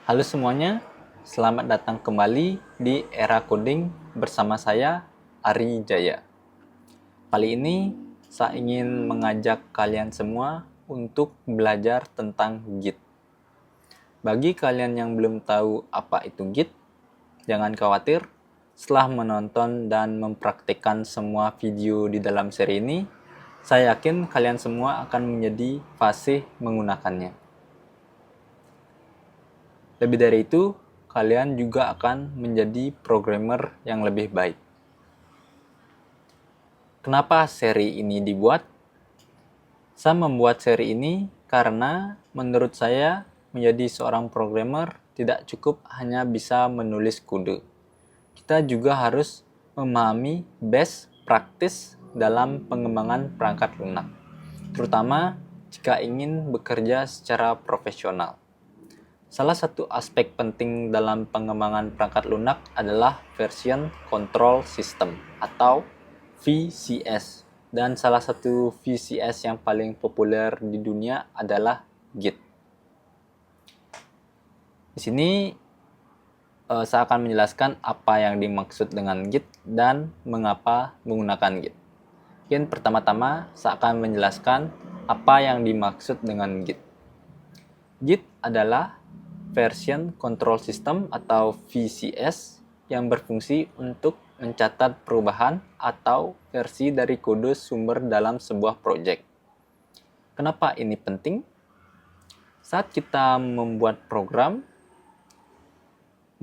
Halo semuanya, selamat datang kembali di Era Coding bersama saya, Ari Jaya. Kali ini, saya ingin mengajak kalian semua untuk belajar tentang Git. Bagi kalian yang belum tahu apa itu Git, jangan khawatir. Setelah menonton dan mempraktikkan semua video di dalam seri ini, saya yakin kalian semua akan menjadi fasih menggunakannya. Lebih dari itu, kalian juga akan menjadi programmer yang lebih baik. Kenapa seri ini dibuat? Saya membuat seri ini karena menurut saya menjadi seorang programmer tidak cukup hanya bisa menulis kode. Kita juga harus memahami best practice dalam pengembangan perangkat lunak, terutama jika ingin bekerja secara profesional. Salah satu aspek penting dalam pengembangan perangkat lunak adalah Version Control System atau VCS. Dan salah satu VCS yang paling populer di dunia adalah Git. Di sini saya akan menjelaskan apa yang dimaksud dengan Git dan mengapa menggunakan Git. Mungkin pertama-tama saya akan menjelaskan apa yang dimaksud dengan Git. Git adalah Version Control System atau VCS yang berfungsi untuk mencatat perubahan atau versi dari kode sumber dalam sebuah proyek. Kenapa ini penting? Saat kita membuat program,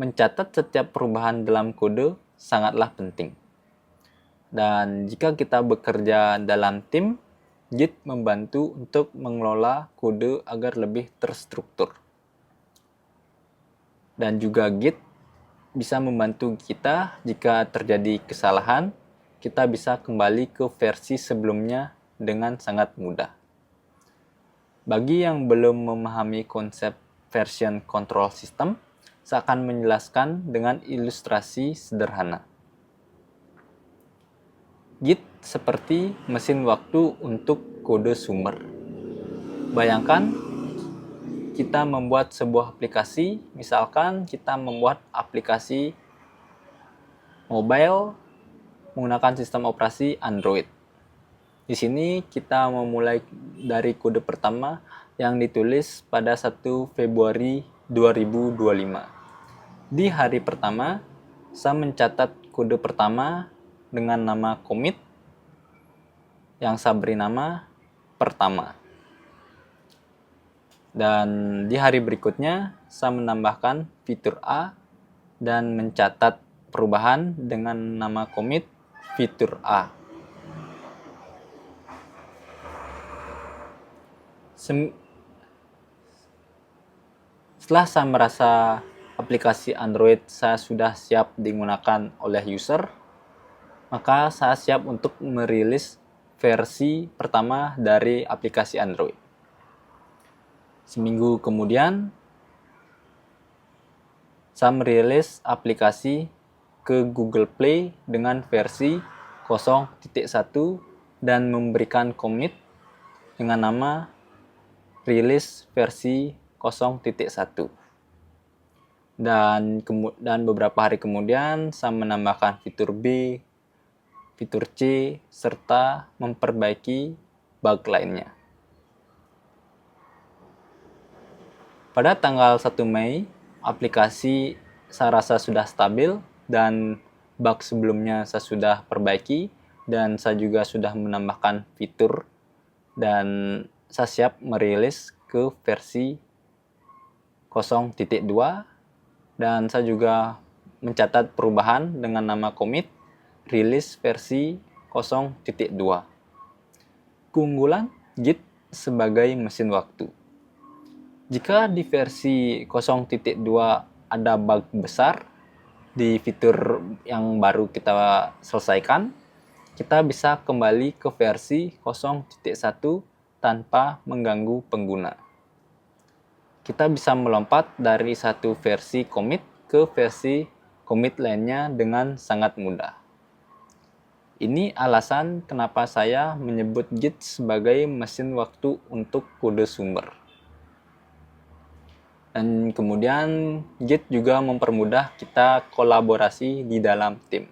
mencatat setiap perubahan dalam kode sangatlah penting. Dan jika kita bekerja dalam tim, Git membantu untuk mengelola kode agar lebih terstruktur. Dan juga Git bisa membantu kita jika terjadi kesalahan, kita bisa kembali ke versi sebelumnya dengan sangat mudah. Bagi yang belum memahami konsep version control system, saya akan menjelaskan dengan ilustrasi sederhana. Git seperti mesin waktu untuk kode sumber. Bayangkan kita membuat sebuah aplikasi, misalkan kita membuat aplikasi mobile menggunakan sistem operasi Android. Di sini kita memulai dari kode pertama yang ditulis pada 1 Februari 2025. Di hari pertama, saya mencatat kode pertama dengan nama commit yang saya beri nama pertama. Dan di hari berikutnya, saya menambahkan fitur A dan mencatat perubahan dengan nama commit fitur A. Setelah saya merasa aplikasi Android saya sudah siap digunakan oleh user, maka saya siap untuk merilis versi pertama dari aplikasi Android. Seminggu kemudian, saya merilis aplikasi ke Google Play dengan versi 0.1 dan memberikan commit dengan nama rilis versi 0.1. Dan beberapa hari kemudian, saya menambahkan fitur B, fitur C, serta memperbaiki bug lainnya. Pada tanggal 1 Mei, aplikasi saya rasa sudah stabil dan bug sebelumnya saya sudah perbaiki dan saya juga sudah menambahkan fitur dan saya siap merilis ke versi 0.2 dan saya juga mencatat perubahan dengan nama commit rilis versi 0.2. Keunggulan Git sebagai mesin waktu. Jika di versi 0.2 ada bug besar di fitur yang baru kita selesaikan, kita bisa kembali ke versi 0.1 tanpa mengganggu pengguna. Kita bisa melompat dari satu versi commit ke versi commit lainnya dengan sangat mudah. Ini alasan kenapa saya menyebut Git sebagai mesin waktu untuk kode sumber. Dan kemudian Git juga mempermudah kita kolaborasi di dalam tim.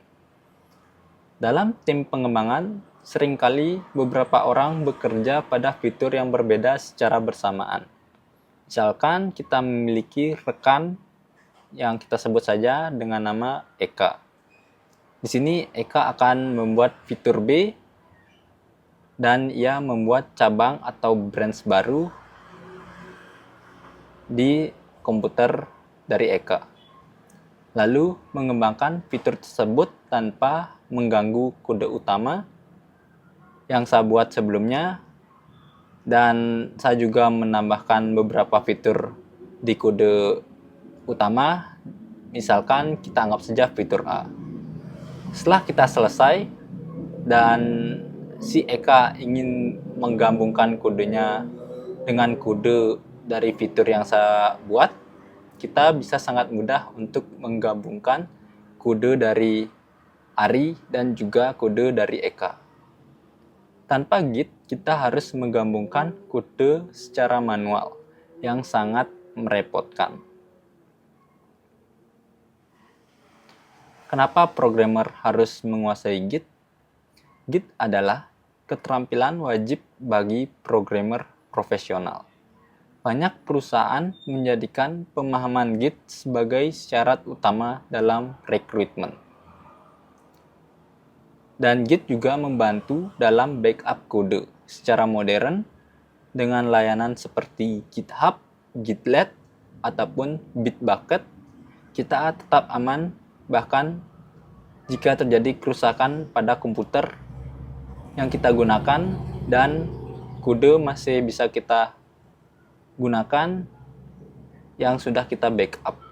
Dalam tim pengembangan, seringkali beberapa orang bekerja pada fitur yang berbeda secara bersamaan. Misalkan kita memiliki rekan yang kita sebut saja dengan nama Eka. Di sini Eka akan membuat fitur B dan ia membuat cabang atau branch baru di komputer dari Eka. Lalu mengembangkan fitur tersebut tanpa mengganggu kode utama yang saya buat sebelumnya, dan saya juga menambahkan beberapa fitur di kode utama. Misalkan kita anggap saja fitur A. Setelah kita selesai dan si Eka ingin menggabungkan kodenya dengan kode dari fitur yang saya buat, kita bisa sangat mudah untuk menggabungkan kode dari Ari dan juga kode dari Eka. Tanpa Git, kita harus menggabungkan kode secara manual yang sangat merepotkan. Kenapa programmer harus menguasai Git? Git adalah keterampilan wajib bagi programmer profesional. Banyak perusahaan menjadikan pemahaman Git sebagai syarat utama dalam rekrutmen. Dan Git juga membantu dalam backup kode secara modern dengan layanan seperti GitHub, Gitlet, ataupun Bitbucket. Kita tetap aman bahkan jika terjadi kerusakan pada komputer yang kita gunakan, dan kode masih bisa kita gunakan yang sudah kita backup.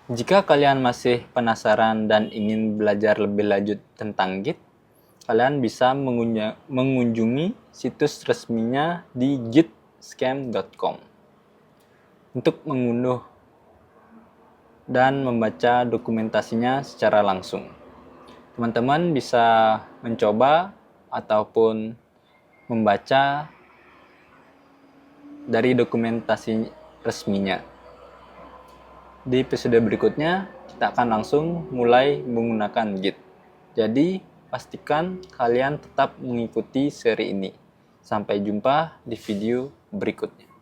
Jika kalian masih penasaran dan ingin belajar lebih lanjut tentang Git, kalian bisa mengunjungi situs resminya di gitscam.com untuk mengunduh dan membaca dokumentasinya secara langsung. Teman-teman bisa mencoba ataupun membaca dari dokumentasi resminya. Di episode berikutnya, kita akan langsung mulai menggunakan Git. Jadi, pastikan kalian tetap mengikuti seri ini. Sampai jumpa di video berikutnya.